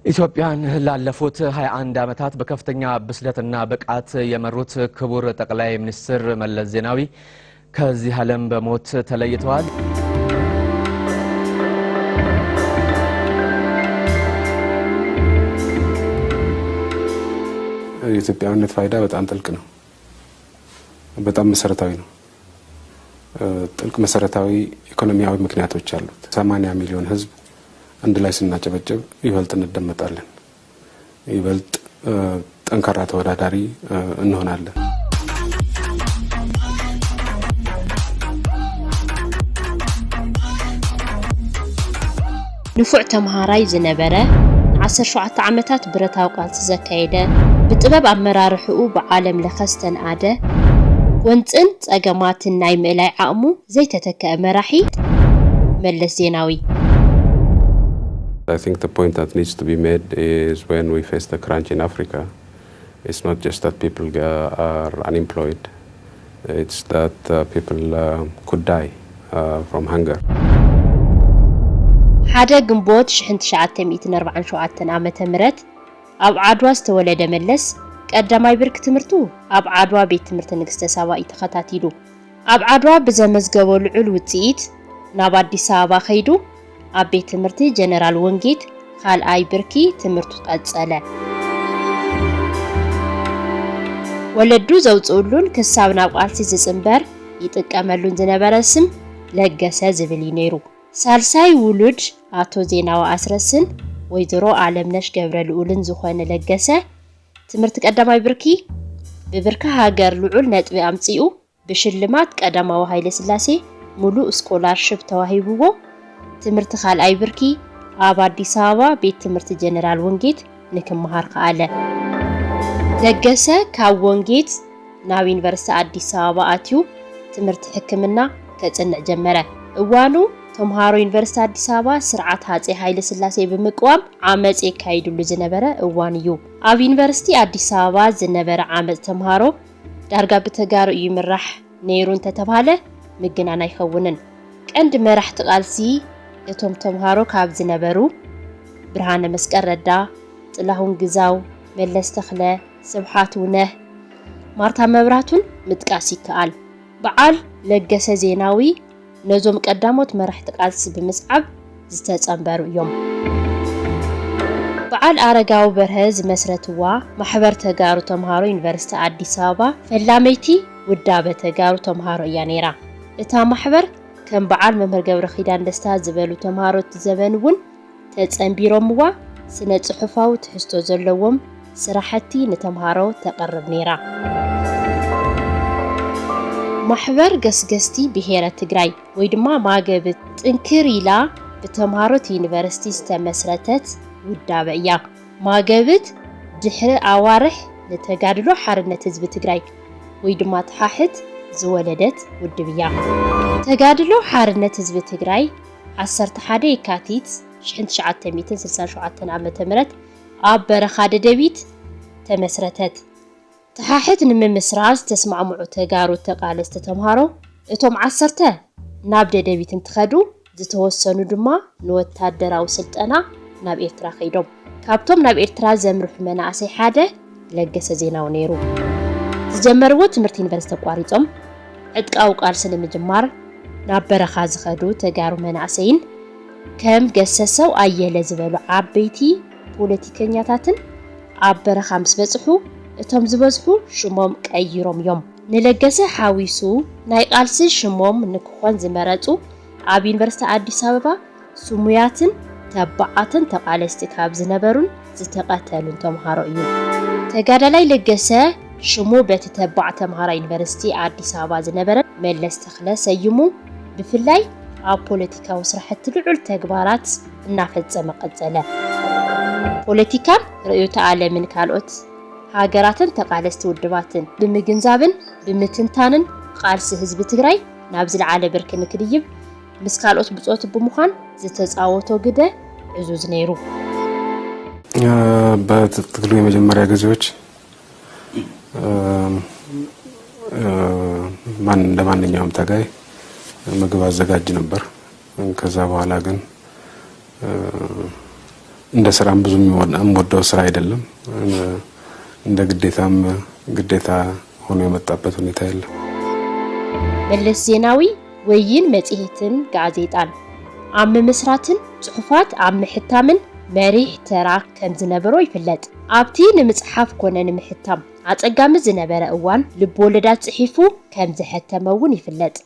ኢትዮጵያን ላለፉት 21 ዓመታት በከፍተኛ ብስለትና ብቃት የመሩት ክቡር ጠቅላይ ሚኒስትር መለስ ዜናዊ ከዚህ ዓለም በሞት ተለይተዋል። የኢትዮጵያዊነት ፋይዳ በጣም ጥልቅ ነው። በጣም መሰረታዊ ነው። ጥልቅ መሰረታዊ ኢኮኖሚያዊ ምክንያቶች አሉት። 80 ሚሊዮን ህዝብ አንድ ላይ ስናጨበጨብ ይበልጥ እንደመጣለን። ይበልጥ ጠንካራ ተወዳዳሪ እንሆናለን። ንፉዕ ተምሃራይ ዝነበረ 17 ዓመታት ብረታዊ ቃልሲ ዘካየደ ብጥበብ አመራርሕኡ ብዓለም ለኸስተን አደ ወንጽን ጸገማትን ናይ ምእላይ ዓቕሙ ዘይተተከአ መራሒ መለስ ዜናዊ I think the point that needs to be made is when we face the crunch in Africa, it's not just that people are unemployed, it's that people could die from hunger. ሓደ ግንቦት 1947 ዓመተ ምህረት ኣብ ዓድዋ ዝተወለደ መለስ ቀዳማይ ብርኪ ትምህርቱ ኣብ ዓድዋ ቤት ትምህርቲ ንግስተ ሳባ ተኸታቲሉ ኣብ ዓድዋ ብዘመዝገበ ልዑል ውጽኢት ናብ አዲስ አበባ ኸይዱ ኣብ ቤት ትምህርቲ ጀነራል ወንጌት ካልኣይ ብርኪ ትምህርቱ ቀጸለ። ወለዱ ዘውጽኡሉን ክሳብ ናብ ቃልሲ ዝጽንበር ይጥቀመሉን ዝነበረ ስም ለገሰ ዝብል ነይሩ። ሳልሳይ ውሉድ አቶ ዜናዊ አስረስን ወይዘሮ ዓለምነሽ ገብረ ልዑልን ዝኾነ ለገሰ ትምህርቲ ቀዳማይ ብርኪ ብብርካ ሃገር ልዑል ነጥቢ አምጽኡ ብሽልማት ቀዳማዊ ኃይለ ሥላሴ ሙሉእ ስኮላርሺፕ ተዋሂብዎ ትምህርቲ ካልኣይ ብርኪ ኣብ አዲስ አበባ ቤት ትምህርቲ ጀነራል ወንጌት ንክመሃር ከኣለ። ለገሰ ካብ ወንጌት ናብ ዩኒቨርሲቲ አዲስ አበባ ኣትዩ ትምህርቲ ሕክምና ከጽንዕ ጀመረ። እዋኑ ተምሃሮ ዩኒቨርሲቲ አዲስ አበባ ስርዓት ሃጸይ ኃይለ ሥላሴ ብምቅዋም ዓመጽ የካይድሉ ዝነበረ እዋን እዩ። ኣብ ዩኒቨርሲቲ አዲስ አበባ ዝነበረ ዓመጽ ተምሃሮ ዳርጋ ብተጋሩ ይምራሕ ነይሩ እንተተባለ ምግናን ኣይኸውንን። ቀንዲ መራሕቲ ቃልሲ እቶም ተምሃሮ ካብ ዝነበሩ ብርሃነ መስቀል ረዳ፣ ጥላሁን ግዛው፣ መለስ ተኽለ፣ ስብሓት ውነህ፣ ማርታ መብራቱን ምጥቃስ ይከኣል። በዓል ለገሰ ዜናዊ ነዞም ቀዳሞት መራሕቲ ቃልሲ ብምስዓብ ዝተጸንበሩ እዮም። በዓል አረጋዊ በርሀ ዝመስረትዋ ማሕበር ተጋሩ ተምሃሮ ዩኒቨርሲቲ አዲስ አበባ ፈላመይቲ ውዳበ ተጋሩ ተምሃሮ እያ ነይራ። እታ ማሕበር ከም በዓል መምህር ገብረ ኺዳን ደስታ ዝበሉ ተምሃሮት ዘበንውን ተጸንቢሮምዋ ስነ ጽሑፋዊ ትሕዝቶ ዘለዎም ስራሕቲ ንተምሃሮ ተቐርብ ነይራ። ማሕበር ገስገስቲ ብሄረ ትግራይ ወይ ድማ ማገብት ጥንክር ኢላ ብተምሃሮት ዩኒቨርሲቲ ዝተመስረተት ውዳበ እያ። ማገብት ድሕሪ ኣዋርሕ ንተጋድሎ ሓርነት ህዝቢ ትግራይ ወይ ድማ ተሓሕት ዝወለደት ውድብ እያ። ተጋድሎ ሓርነት ህዝቢ ትግራይ 11 የካቲት 1967 ዓመተ ምህረት ኣብ በረኻ ደደቢት ተመስረተት። ተሓሕት ንምምስራዝ ተስማዕምዑ ተጋሩ ተቃለስተ ተምሃሮ እቶም 10 ናብ ደደቢት እንትኸዱ ዝተወሰኑ ድማ ንወታደራዊ ስልጠና ናብ ኤርትራ ኸይዶም። ካብቶም ናብ ኤርትራ ዘምርሑ መናእሰይ ሓደ ለገሰ ዜናዊ ነይሩ። ዝጀመርዎ ትምህርቲ ዩኒቨርሲቲ ተቋሪጾም ዕጥቃዊ ቃልሲ ንምጅማር ናብ በረኻ ዝኸዱ ተጋሩ መናእሰይን ከም ገሰሰው ኣየለ ዝበሉ ዓበይቲ ፖለቲከኛታትን ኣብ በረኻ ምስ በጽሑ እቶም ዝበዝሑ ሽሞም ቀይሮም እዮም። ንለገሰ ሓዊሱ ናይ ቃልሲ ሽሞም ንክኾን ዝመረጹ ኣብ ዩኒቨርሲቲ አዲስ አበባ ስሙያትን ተባዓትን ተቃለስቲ ካብ ዝነበሩን ዝተቐተሉን ተምሃሮ እዩ። ተጋዳላይ ለገሰ ሽሙ በቲ ተባዕ ተምሃራ ዩኒቨርሲቲ አዲስ አበባ ዝነበረ መለስ ተኽለ ሰይሙ ብፍላይ ኣብ ፖለቲካዊ ስራሕቲ ልዑል ተግባራት እናፈጸመ ቀጸለ። ፖለቲካን ርእዮተ ዓለምን ካልኦት ሃገራትን ተቃለስቲ ውድባትን ብምግንዛብን ብምትንታንን ቃልሲ ህዝቢ ትግራይ ናብ ዝለዓለ ብርኪ ንክድይብ ምስ ካልኦት ብጾት ብምዃን ዝተጻወቶ ግደ ዕዙዝ ነይሩ። በትግሉ የመጀመሪያ ጊዜዎች እንደማንኛውም ታጋይ ምግብ አዘጋጅ ነበር። ከዛ በኋላ ግን እንደ ስራም ብዙ የምወደው ስራ አይደለም። እንደ ግዴታ ሆኖ የመጣበት ሁኔታ የለም። መለስ ዜናዊ ወይን መጽሔትን ጋዜጣን አም መስራትን ጽሑፋት አም ሕታምን መሪሕ ተራ ከም ዝነበሮ ይፍለጥ። ኣብቲ ንምጽሓፍ ኮነ ንምሕታም ኣጸጋሚ ዝነበረ እዋን ልብወለዳት ጽሒፉ ከም ዝሕተመውን ይፍለጥ።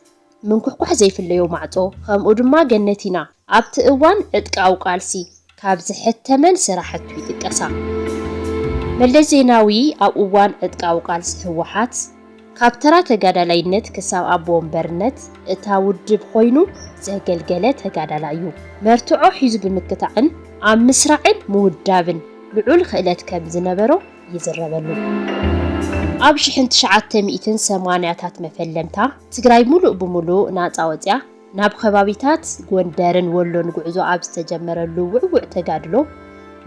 ምንኩሕኩሕ ዘይፍለዮ ማዕጾ ከምኡ ድማ ገነቲና ኣብቲ እዋን ዕጥቃው ቃልሲ ካብ ዝሕተመን ስራሕቱ ይጥቀሳ። መለስ ዜናዊ ኣብ እዋን ዕጥቃው ቃልሲ ህወሓት ካብ ተራ ተጋዳላይነት ክሳብ ኣቦ ወንበርነት እታ ውድብ ኮይኑ ዘገልገለ ተጋዳላይ እዩ። መርትዖ ሒዙ ብምክታዕን ኣብ ምስራዕን ምውዳብን ልዑል ክእለት ከም ዝነበሮ ይዝረበሉ። ኣብ 1980ታት መፈለምታ ትግራይ ሙሉእ ብሙሉእ ናፃ ወፅያ ናብ ከባቢታት ጎንደርን ወሎን ጉዕዞ ኣብ ዝተጀመረሉ ውዕውዕ ተጋድሎ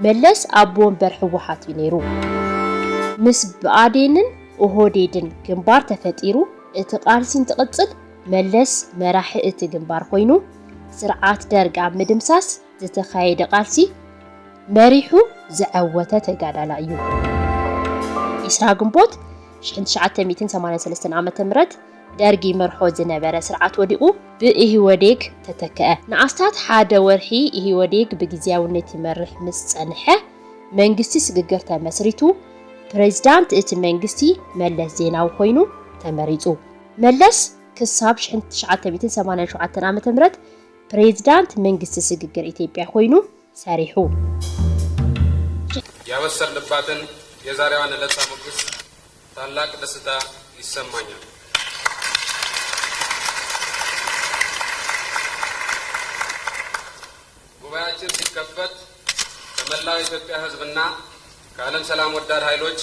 መለስ ኣቦ ወንበር ህወሓት እዩ ነይሩ። ምስ ብኣዴንን ኦህዴድን ግንባር ተፈጢሩ እቲ ቃልሲ እንትቕፅል መለስ መራሒ እቲ ግንባር ኮይኑ ስርዓት ደርግ ኣብ ምድምሳስ ዝተኻየደ ቃልሲ መሪሑ ዝዓወተ ተጋዳላይ እዩ። ኢስራ ግንቦት 1983 ዓ.ም ደርጊ መርሖ ዝነበረ ስርዓት ወዲቁ ብኢህወዴግ ተተከአ። ንኣስታት ሓደ ወርሒ ኢህወዴግ ብግዚያውነት ይመርሕ ምስ ጸንሐ መንግስቲ ስግግር ተመስሪቱ ፕሬዝዳንት እቲ መንግስቲ መለስ ዜናዊ ኮይኑ ተመሪጹ። መለስ ክሳብ 1987 ዓ.ም ፕሬዝዳንት መንግስቲ ስግግር ኢትዮጵያ ኮይኑ ሰሪሑ። ያበሰርንባትን የዛሬዋን ዕለት ሳመግስ ታላቅ ደስታ ይሰማኛል። ጉባኤያችን ሲከፈት ከመላው ኢትዮጵያ ሕዝብና ከዓለም ሰላም ወዳድ ኃይሎች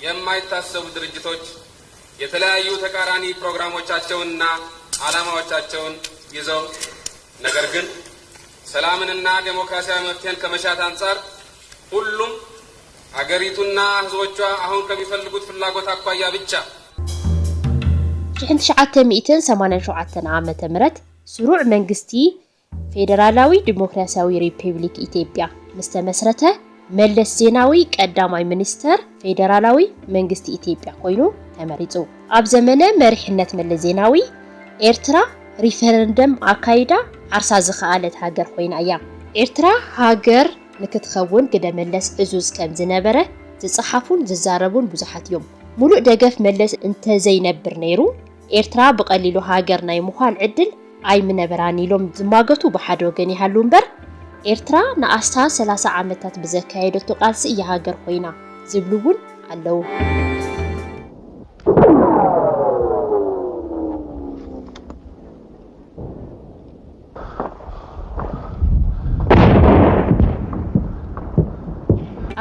የማይታሰቡ ድርጅቶች የተለያዩ ተቃራኒ ፕሮግራሞቻቸውንና ዓላማዎቻቸውን ይዘው ነገር ግን ሰላምንና ዴሞክራሲያዊ መፍትሄን ከመሻት አንጻር ሁሉም አገሪቱና ህዝቦቿ አሁን ከሚፈልጉት ፍላጎት አኳያ ብቻ 1987 ዓመተ ምህረት ስሩዕ መንግስቲ ፌደራላዊ ዲሞክራሲያዊ ሪፐብሊክ ኢትዮጵያ ምስተመስረተ መለስ ዜናዊ ቀዳማይ ሚኒስተር ፌደራላዊ መንግስቲ ኢትዮጵያ ኮይኑ ተመሪጹ። ኣብ ዘመነ መሪሕነት መለስ ዜናዊ ኤርትራ ሪፈረንደም አካይዳ ዓርሳ ዝኸኣለት ሃገር ኮይና እያ። ኤርትራ ሃገር ንክትኸውን ግደ መለስ ዕዙዝ ከም ዝነበረ ዝጸሓፉን ዝዛረቡን ብዙሓት እዮም። ሙሉእ ደገፍ መለስ እንተዘይነብር ነይሩ ኤርትራ ብቐሊሉ ሃገር ናይ ምዃን ዕድል ኣይምነበራን ኢሎም ዝማገቱ ብሓደ ወገን ይሃሉ እምበር ኤርትራ ንኣስታ 30 ዓመታት ብዘካየደቶ ቃልሲ እያ ሃገር ኮይና ዝብሉ እውን ኣለው።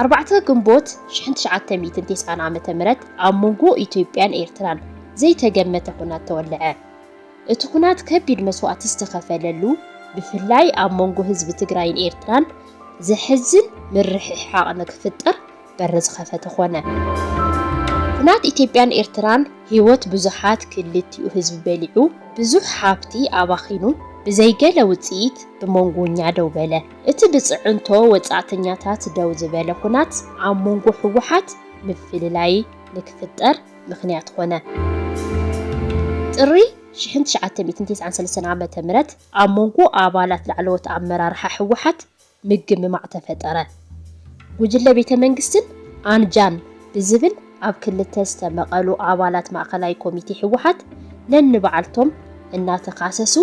ኣርባዕተ ግንቦት 1990 ዓ.ም ኣብ መንጎ ኢትዮጵያን ኤርትራን ዘይተገመተ ኩናት ተወልዐ። እቲ ኩናት ከቢድ መስዋዕቲ ዝተኸፈለሉ ብፍላይ ኣብ መንጎ ህዝቢ ትግራይን ኤርትራን ዘሕዝን ምርሕሓቕ ንክፍጠር በር ዝኸፈተ ኮነ። ኩናት ኢትዮጵያን ኤርትራን ህይወት ብዙሓት ክልቲኡ ህዝቢ በሊዑ ብዙሕ ሃብቲ ኣባኺኑ ብዘይገለ ውፅኢት ብመንጎኛ ደው በለ። እቲ ብፅዕንቶ ወፃእተኛታት ደው ዝበለ ኩናት ኣብ መንጎ ህወሓት ምፍልላይ ንክፍጠር ምኽንያት ኮነ። ጥሪ 1993 ዓ.ም ኣብ መንጎ ኣባላት ላዕለዎት ኣመራርሓ ህወሓት ምግምማዕ ተፈጠረ። ጉጅለ ቤተ መንግስትን ኣንጃን ብዝብል ኣብ ክልተ ዝተመቐሉ ኣባላት ማእኸላይ ኮሚቴ ህወሓት ነንበዓልቶም እናተኻሰሱ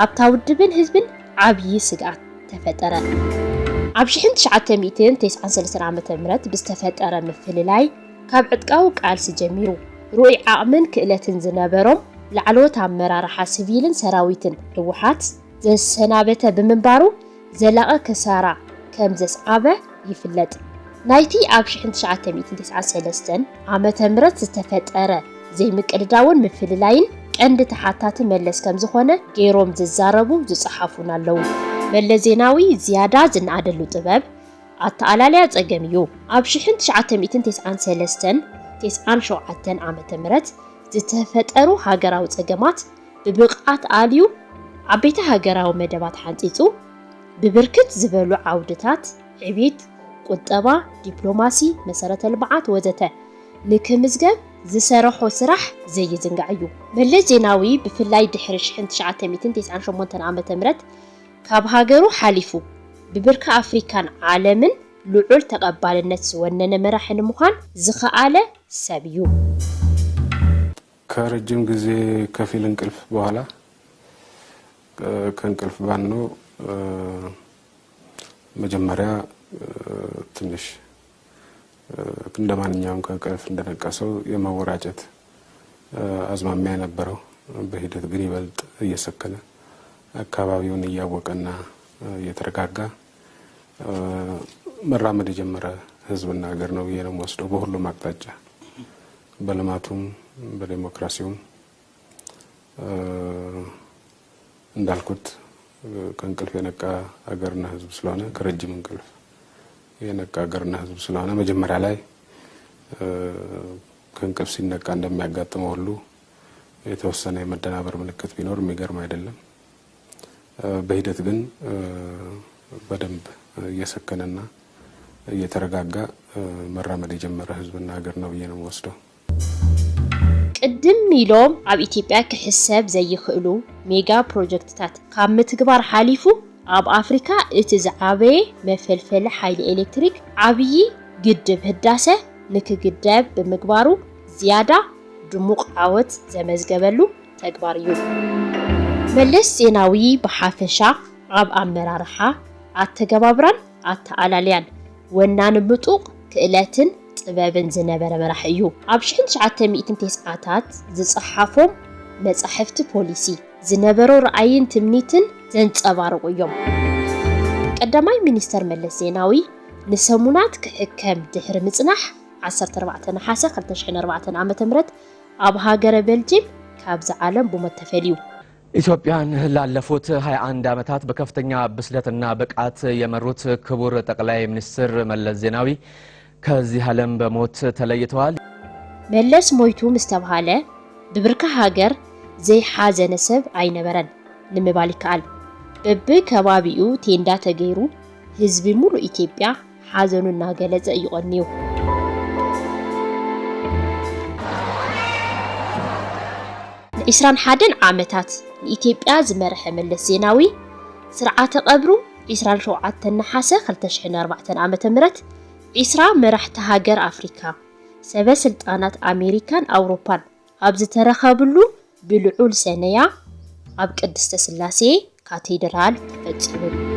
ኣብታ ውድብን ህዝብን ዓብይ ስግኣት ተፈጠረ። ኣብ 1993 ዓ.ም ብዝተፈጠረ ምፍልላይ ካብ ዕጥቃዊ ቃልሲ ጀሚሩ ሩኡይ ዓቕምን ክእለትን ዝነበሮም ላዕለዎት ኣመራርሓ ሲቪልን ሰራዊትን ህወሓት ዘሰናበተ ብምንባሩ ዘላቐ ክሳራ ከም ዘስዓበ ይፍለጥ። ናይቲ ኣብ 1993 ዓመተ ምህረት ዝተፈጠረ ዘይምቅልዳውን ምፍልላይን ቀንዲ ተሓታቲ መለስ ከም ዝኾነ ገይሮም ዝዛረቡ ዝጸሓፉን ኣለው። መለስ ዜናዊ ዝያዳ ዝነኣደሉ ጥበብ ኣተኣላለያ ጸገም እዩ። ኣብ 1993-97 ዓመተ ምህረት ዝተፈጠሩ ሃገራዊ ጸገማት ብብቕዓት ኣልዩ ዓበይቲ ሃገራዊ መደባት ሓንፂጹ ብብርክት ዝበሉ ዓውድታት عبيد قطبة دبلوماسي مسارة البعات وزته نكمزجب زسرحو سرح زي زنقعيو ملز زيناوي بفلاي دحرش حنت شعاتة 298 عامة مرت كاب هاجرو حالفو ببركة أفريكان عالمن لعول تقبال الناس وننا مراحن مخان زخاءالة سابيو كارجم جزي كفيل انقلف بوالا كانقلف بانو مجمريا ትንሽ እንደማንኛውም ከንቀልፍ እንደነቀሰው የመወራጨት አዝማሚያ ነበረው በሂደት ግን ይበልጥ እየሰከነ አካባቢውን እያወቀና እየተረጋጋ መራመድ የጀመረ ህዝብና ሀገር ነው የነም ወስዶ በሁሉም አቅጣጫ በልማቱም በዲሞክራሲውም እንዳልኩት ከንቀልፍ የነቃ ሀገርና ህዝብ ስለሆነ ከረጅም እንቅልፍ የነቃ ሀገርና ህዝብ ስለሆነ መጀመሪያ ላይ ከንቀልፍ ሲነቃ እንደሚያጋጥመው ሁሉ የተወሰነ የመደናበር ምልክት ቢኖር የሚገርም አይደለም። በሂደት ግን በደንብ እየሰከነና እየተረጋጋ መራመድ የጀመረ ህዝብና ሀገር ነው ብዬ ነው ወስደው ቅድም ሚሎም አብ ኢትዮጵያ ከሕሰብ ዘይኽእሉ ሜጋ ፕሮጀክትታት ካብ ምትግባር ሓሊፉ ኣብ አፍሪካ እቲ ዝዓበየ መፈልፈሊ ሓይሊ ኤሌክትሪክ ዓብይ ግድብ ህዳሴ ንክግደብ ብምግባሩ ዝያዳ ድሙቕ ዓወት ዘመዝገበሉ ተግባር እዩ። መለስ ዜናዊ ብሓፈሻ ኣብ ኣመራርሓ ኣተገባብራን ኣተኣላልያን ወናን ምጡቕ ክእለትን ጥበብን ዝነበረ መራሒ እዩ። ኣብ 1990ታት ዝጸሓፎም መጻሕፍቲ ፖሊሲ ዝነበሮ ረኣይን ትምኒትን ዘንጸባርቑ እዮም። ቀዳማይ ሚኒስተር መለስ ዜናዊ ንሰሙናት ክሕከም ድሕሪ ምጽናሕ 14 ነሓሰ 2004 ዓ.ም ኣብ ሃገረ ቤልጅየም ካብ ዓለም ብሞት ተፈልዩ። ኢትዮጵያን ላለፉት 21 ዓመታት በከፍተኛ ብስለትና ብቃት የመሩት ክቡር ጠቅላይ ሚኒስትር መለስ ዜናዊ ከዚህ ዓለም በሞት ተለይተዋል። መለስ ሞይቱ ምስተባሃለ ብብርካ ሃገር ዘይሓዘነ ሰብ አይነበረን ንምባል ይከኣል። በብ ከባቢኡ ቴንዳ ተገይሩ ህዝቢ ሙሉ ኢትዮጵያ ሓዘኑና ገለጸ ይቆንዩ። ኢስራን ሓደን ዓመታት ኢትዮጵያ ዝመርሐ መለስ ዜናዊ ስርዓተ ቀብሩ 27 ነሓሰ 2004 ዓ.ም ኢስራ መራሕቲ ሃገር አፍሪካ ሰበስልጣናት አሜሪካን አውሮፓን ኣብ ዝተረኸብሉ ብልዑል ሰነያ ኣብ ቅድስተ ስላሴ ካቴድራል ፈጽሙ።